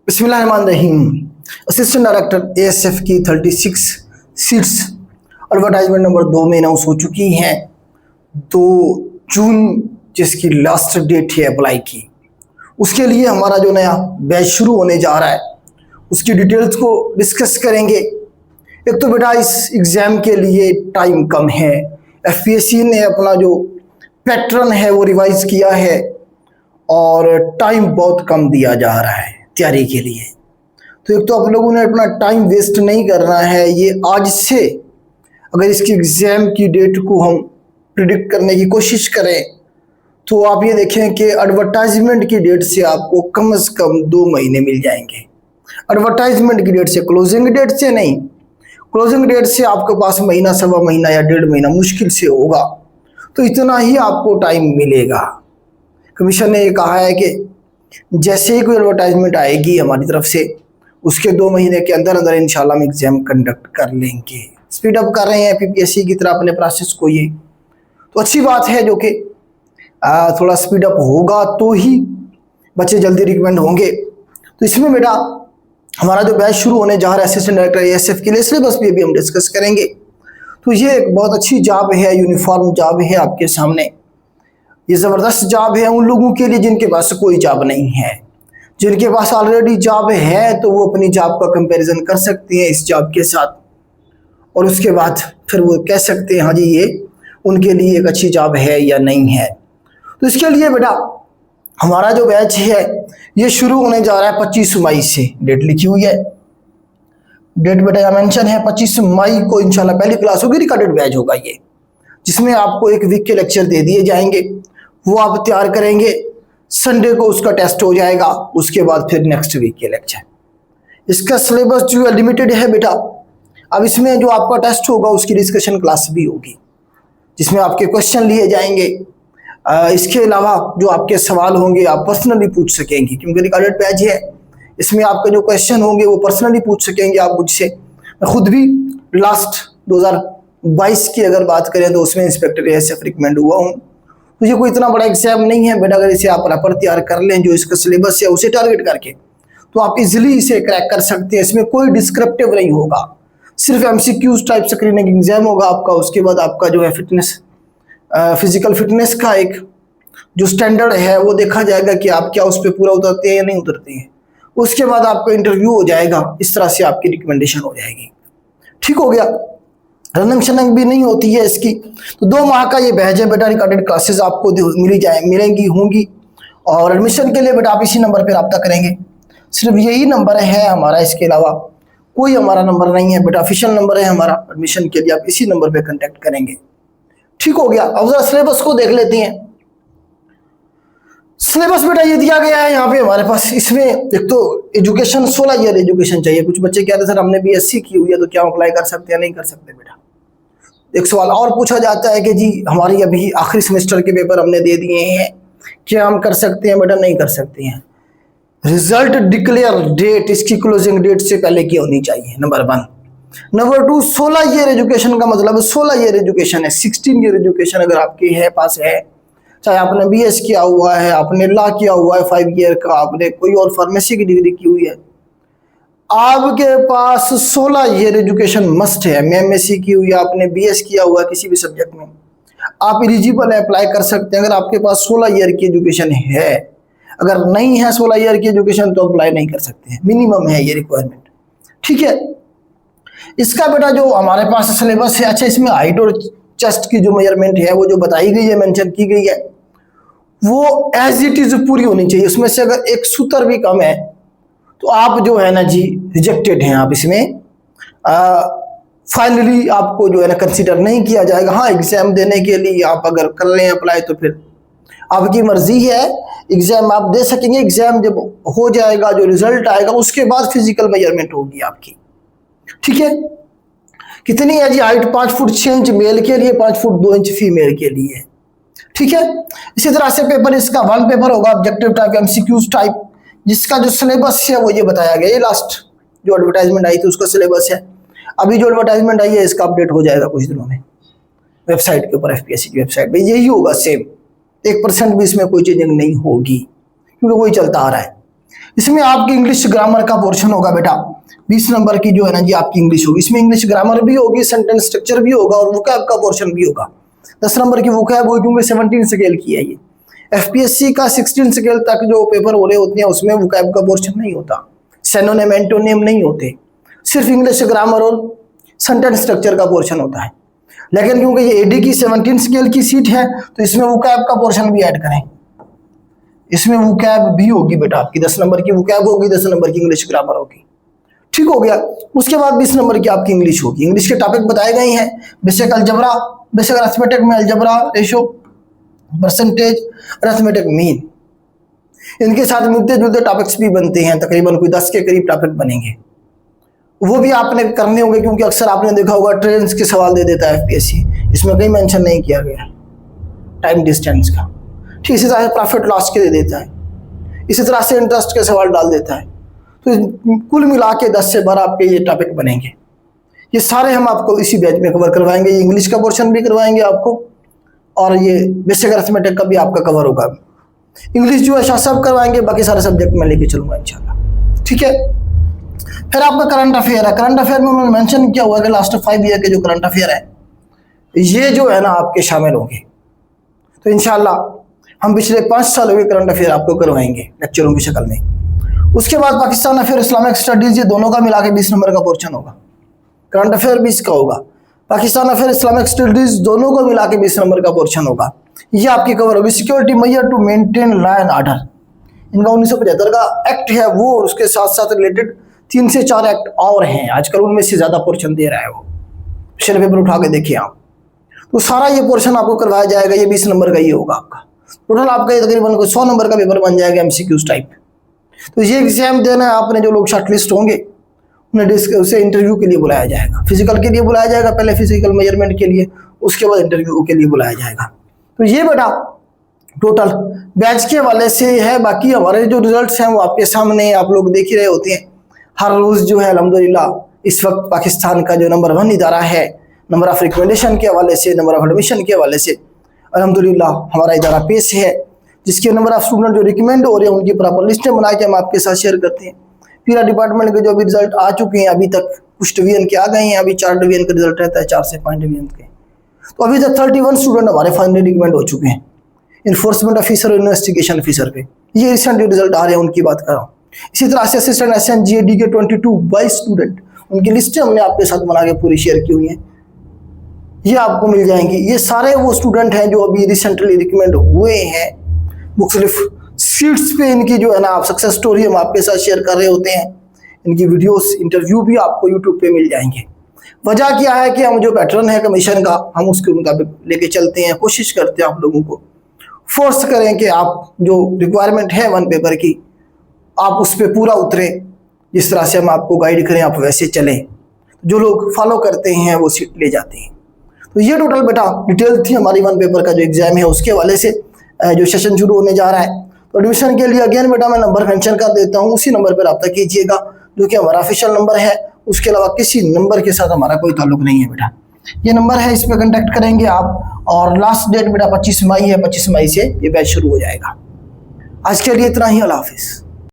बिस्मिल्लाहिर्रहमानिर्रहीम। Assistant director ASF की 36 seats advertisement number 2 में अनाउंस हो चुकी हैं। 2 जून जिसकी लास्ट डेट है अप्लाई की, उसके लिए हमारा जो नया बैच शुरू होने जा रहा है उसकी डिटेल्स को डिस्कस करेंगे। एक तो बेटा इस एग्ज़ाम के लिए टाइम कम है, एफपीएससी ने अपना जो पैटर्न है वो रिवाइज किया है और टाइम बहुत कम दिया जा रहा है तैयारी के लिए। तो एक तो आप लोगों ने अपना टाइम वेस्ट नहीं करना है। ये आज से अगर इसकी एग्ज़ाम की डेट को हम प्रिडिक्ट करने की कोशिश करें तो आप ये देखें कि एडवर्टाइजमेंट की डेट से आपको कम से कम 2 महीने मिल जाएंगे। एडवर्टाइजमेंट की डेट से, क्लोजिंग डेट से नहीं। क्लोजिंग डेट से आपके पास महीना, सवा महीना या 1.5 महीना मुश्किल से होगा, तो इतना ही आपको टाइम मिलेगा। कमीशन ने ये कहा है कि जैसे ही कोई एडवर्टाइजमेंट आएगी हमारी तरफ से उसके 2 महीने के अंदर अंदर इंशाल्लाह हम एग्ज़ाम कंडक्ट कर लेंगे। स्पीड अप कर रहे हैं पीपीएससी की तरह अपने प्रोसेस को, ये तो अच्छी बात है जो कि थोड़ा स्पीड अप होगा तो ही बच्चे जल्दी रिकमेंड होंगे। तो इसमें बेटा हमारा जो बैच शुरू होने जा रहा है असिस्टेंट डायरेक्टर एएसएफ के लिए, सिलेबस भी अभी हम डिस्कस करेंगे। तो ये एक बहुत अच्छी जॉब है, यूनिफॉर्म जॉब है आपके सामने। ये ज़बरदस्त जॉब है उन लोगों के लिए जिनके पास कोई जॉब नहीं है। जिनके पास ऑलरेडी जॉब है तो वो अपनी जॉब का कंपैरिजन कर सकते हैं इस जॉब के साथ और उसके बाद फिर वो कह सकते हैं हाँ जी ये उनके लिए एक अच्छी जॉब है या नहीं है। तो इसके लिए बेटा हमारा जो बैच है ये शुरू होने जा रहा है 25 मई से। डेट लिखी हुई है, डेट बेटा यहाँ मेंशन है 25 मई को इंशाल्लाह पहली क्लास होगी। रिकॉर्डेड बैच होगा ये, जिसमें आपको एक वीक के लेक्चर दे दिए जाएंगे, वो आप तैयार करेंगे। संडे को उसका टेस्ट हो जाएगा, उसके बाद फिर नेक्स्ट वीक के लेक्चर। इसका सिलेबस जो है लिमिटेड है बेटा। अब इसमें जो आपका टेस्ट होगा उसकी डिस्कशन क्लास भी होगी जिसमें आपके क्वेश्चन लिए जाएंगे। इसके अलावा जो आपके सवाल होंगे आप पर्सनली पूछ सकेंगे, क्योंकि रिकॉर्डेड बैच है। इसमें आपके जो क्वेश्चन होंगे वो पर्सनली पूछ सकेंगे आप मुझसे। मैं खुद भी लास्ट 2022 की अगर बात करें तो उसमें इंस्पेक्टर एएसएफ रिकमेंड हुआ हूँ। तो ये कोई इतना बड़ा एग्जाम नहीं है बेटा। अगर इसे आप प्रॉपर तैयार कर लें जो इसका सिलेबस है उसे टारगेट करके, तो आप इजीली इसे क्रैक कर सकते हैं। इसमें कोई डिस्क्रिप्टिव नहीं होगा, सिर्फ एमसीक्यूज टाइप स्क्रीनिंग एग्जाम होगा आपका। उसके बाद आपका जो है फिटनेस, फिजिकल फिटनेस का एक जो स्टैंडर्ड है वो देखा जाएगा कि आप क्या उस पर पूरा उतरते हैं या नहीं उतरते हैं। उसके बाद आपका इंटरव्यू हो जाएगा, इस तरह से आपकी रिकमेंडेशन हो जाएगी। ठीक हो गया। रनिंग शनिंग भी नहीं होती है इसकी। तो 2 माह का ये बैच है बेटा। रिकॉर्डेड क्लासेस आपको मिलेंगी होंगी और एडमिशन के लिए बेटा आप इसी नंबर पर रब्ता करेंगे। सिर्फ यही नंबर है हमारा, इसके अलावा कोई हमारा नंबर नहीं है बेटा। ऑफिशियल नंबर है हमारा एडमिशन के लिए, आप इसी नंबर पे कांटेक्ट करेंगे। ठीक हो गया। अब जरा सिलेबस को देख लेते हैं। सिलेबस बेटा ये दिया गया है यहाँ पे हमारे पास। इसमें एक तो एजुकेशन 16 ईयर एजुकेशन चाहिए। कुछ बच्चे कहते हैं सर हमने बीएससी की हुई है तो क्या अप्लाई कर सकते हैं? नहीं कर सकते बेटा। एक सवाल और पूछा जाता है कि जी हमारी अभी आखिरी सेमेस्टर के पेपर हमने दे दिए हैं, क्या हम कर सकते हैं? बेटा नहीं कर सकते हैं। रिजल्ट डिक्लेयर डेट इसकी क्लोजिंग डेट से पहले की होनी चाहिए, नंबर 1। नंबर 2, 16 ईयर एजुकेशन का मतलब 16 ईयर एजुकेशन है। 16 ईयर एजुकेशन अगर आपके है पास है, चाहे आपने बीएस किया हुआ है, आपने लॉ किया हुआ है 5 ईयर का, आपने कोई और फार्मेसी की डिग्री की हुई है, आपके पास 16 ईयर एजुकेशन मस्ट है। एमएससी की हुई है, आपने बीएस किया हुआ है किसी भी सब्जेक्ट में, आप एलिजिबल है, अप्लाई कर सकते हैं अगर आपके पास 16 ईयर की एजुकेशन है। अगर नहीं है 16 ईयर की एजुकेशन तो अप्लाई नहीं कर सकते हैं। मिनिमम है ये रिक्वायरमेंट। ठीक है। इसका बेटा जो हमारे पास सिलेबस है, अच्छा इसमें हाइट और चेस्ट की जो मेजरमेंट है वो जो बताई गई है, मेंशन की गई है, वो एज इट इज पूरी होनी चाहिए। उसमें से अगर एक सूत्र भी कम है तो आप जो है ना जी रिजेक्टेड हैं। आप इसमें फाइनली आपको जो है ना कंसिडर नहीं किया जाएगा। हाँ, एग्जाम देने के लिए आप अगर कर लें अप्लाई तो फिर आपकी मर्जी है, एग्जाम आप दे सकेंगे। एग्जाम जब हो जाएगा, जो रिजल्ट आएगा उसके बाद फिजिकल मेजरमेंट होगी आपकी। ठीक है। कितनी है जी? हाइट 5 फुट 6 इंच मेल के लिए, 5 फुट 2 इंच फीमेल के लिए। ठीक है। इसी तरह से पेपर इसका 1 पेपर होगा ऑब्जेक्टिव टाइप, एमसीक्यूज टाइप, जिसका जो सिलेबस है वो ये बताया गया। ये लास्ट जो एडवर्टाइजमेंट आई थी उसका सिलेबस है। अभी जो एडवर्टाइजमेंट आई है इसका अपडेट हो जाएगा कुछ दिनों में वेबसाइट के ऊपर, एफपीएससी की वेबसाइट पे यही होगा सेम। 1% भी इसमें कोई चेंजिंग नहीं होगी क्योंकि वही चलता आ रहा है। इसमें आपकी इंग्लिश ग्रामर का पोर्शन होगा बेटा। 20 नंबर की जो है ना जी आपकी इंग्लिश होगी। इसमें इंग्लिश ग्रामर भी होगी, सेंटेंस स्ट्रक्चर भी होगा और वोकैब का पोर्शन भी होगा। 10 नंबर की वोकैब होगी क्योंकि 17 स्केल की है ये। एफपीएससी का 16 स्केल तक जो पेपर हो रहे होते हैं उसमें वोकैब का पोर्शन नहीं होता, सिनोनिम एंटोनिम नहीं होते, सिर्फ इंग्लिश ग्रामर और सेंटेंस स्ट्रक्चर का पोर्शन होता है। लेकिन क्योंकि ये एडी की 17 स्केल की सीट है तो इसमें वोकैब का पोर्शन भी ऐड करें। इसमें वोकैब भी होगी बेटा आपकी। 10 नंबर की वोकैब होगी, 10 नंबर की इंग्लिश ग्रामर होगी। ठीक हो गया। उसके बाद 20 नंबर की आपकी इंग्लिश होगी। इंग्लिश के टॉपिक बताए गए हैं, बेसिक अलजबरा, बेसिक अरिथमेटिक में algebra, ratio, percentage, arithmetic mean. इनके साथ मिलते जुलते टॉपिक्स भी बनते हैं, तकरीबन कोई 10 के करीब टॉपिक बनेंगे। वो भी आपने करने होंगे क्योंकि अक्सर आपने देखा होगा ट्रेन के सवाल दे देता है एफपीएससी, इसमें कहीं मेंशन नहीं किया गया टाइम डिस्टेंस का। ठीक इसी तरह से प्रॉफिट लॉस के दे देता है, इसी तरह से इंटरेस्ट के सवाल डाल देता है। तो कुल मिला के 10 से 12 आपके ये टॉपिक बनेंगे। ये सारे हम आपको इसी बैच में कवर करवाएंगे। ये इंग्लिश का पोर्शन भी करवाएंगे आपको और ये बेसिक अरिथमेटिक का भी आपका कवर होगा। इंग्लिश जो है सब करवाएंगे, बाकी सारे सब्जेक्ट में लेके चलूंगा इंशाल्लाह। ठीक है। फिर आपका करंट अफेयर है। करंट अफेयर में उन्होंने मेंशन किया हुआ है कि लास्ट 5 ईयर के जो करंट अफेयर है ये जो है ना आपके शामिल होंगे। तो इंशाल्लाह हम पिछले 5 सालों के करंट अफेयर आपको करवाएंगे लेक्चरों की शक्ल में। उसके बाद पाकिस्तान अफेयर, इस्लामिक स्टडीज, ये दोनों का मिला के 20 नंबर का पोर्शन होगा। करंट अफेयर 20 का होगा, पाकिस्तान अफेयर, इस्लामिक स्टडीज दोनों को मिला के 20 नंबर का पोर्शन होगा। ये आपकी कवर होगी। Security measure to maintain law and order, इनका 1975 का एक्ट है वो, और उसके साथ साथ रिलेटेड 3 से 4 एक्ट और हैं। आजकल उनमें से ज्यादा पोर्शन दे रहा है वो, पिछले पेपर उठा के देखिए आप। तो सारा ये पोर्शन आपको करवाया जाएगा। ये 20 नंबर का ये होगा आपका। टोटल आपका ये तकरीबन 100 नंबर का पेपर बन जाएगा एमसीक्यूज टाइप। तो ये एग्जाम देना है आपने, जो लोग शॉर्टलिस्ट होंगे उन्हें उसे इंटरव्यू के लिए बुलाया जाएगा। फिजिकल के लिए बुलाया जाएगा, पहले फिजिकल मेजरमेंट के लिए, उसके बाद इंटरव्यू के लिए बुलाया जाएगा। तो ये बेटा टोटल बैच के हवाले से है। बाकी हमारे जो रिजल्ट्स हैं वो आपके सामने आप लोग देख ही रहे होते हैं हर रोज जो है। अल्हम्दुलिल्लाह इस वक्त पाकिस्तान का जो नंबर 1 इदारा है नंबर ऑफ रिकमेंडेशन के हवाले से, नंबर ऑफ एडमिशन के हवाले से, अल्हम्दुलिल्लाह हमारा इदारा पेश है, जिसके नंबर ऑफ स्टूडेंट जो रिकमेंड हो रहे हैं उनकी प्रॉपर लिस्टें बना के हम आपके साथ शेयर करते हैं। पीरा डिपार्टमेंट के जो अभी रिजल्ट आ चुके हैं, अभी तक कुछ डिवीजन के आ गए हैं, अभी 4 डिवीजन का रिजल्ट रहता है, 4 से 5 डिवीजन के। तो अभी तक 31 स्टूडेंट हमारे फाइनली रिकमेंड हो चुके हैं इन्फोर्समेंट ऑफिसर और इन्वेस्टिगेशन ऑफिसर पे। ये रिसेंट जो रिजल्ट आ रहे हैं उनकी बात कर रहा हूँ। इसी तरह से असिस्टेंट SNGAD के 22 स्टूडेंट, उनकी लिस्टें हमने आपके साथ बना के पूरी शेयर की हुई हैं, ये आपको मिल जाएंगी। ये सारे वो स्टूडेंट हैं जो अभी रिसेंटली रिकमेंड हुए हैं। मुख्तलिफ सीट्स पे इनकी जो है ना आप सक्सेस स्टोरी हम आपके साथ शेयर कर रहे होते हैं। इनकी वीडियोस, इंटरव्यू भी आपको यूट्यूब पे मिल जाएंगे। वजह क्या है कि हम जो पैटर्न है कमीशन का, हम उसके मुताबिक लेके चलते हैं, कोशिश करते हैं आप लोगों को फोर्स करें कि आप जो रिक्वायरमेंट है 1 पेपर की आप उस पर पूरा उतरें। जिस तरह से हम आपको गाइड करें आप वैसे चलें। जो लोग फॉलो करते हैं वो सीट ले जाते हैं। तो ये टोटल बेटा डिटेल थी हमारी 1 पेपर का जो एग्जाम है उसके हवाले से जो सेशन शुरू होने जा रहा है। तो एडमिशन के लिए अगेन बेटा मैं नंबर मेंशन कर देता हूँ, उसी नंबर पर रब्ता कीजिएगा जो कि हमारा ऑफिशियल नंबर है। उसके अलावा किसी नंबर के साथ हमारा कोई ताल्लुक नहीं है बेटा। ये नंबर है, इस पर कॉन्टैक्ट करेंगे आप। और लास्ट डेट बेटा 25 मई है, 25 मई से ये बैच शुरू हो जाएगा। आज के लिए इतना ही। अल्लाह हाफिज़।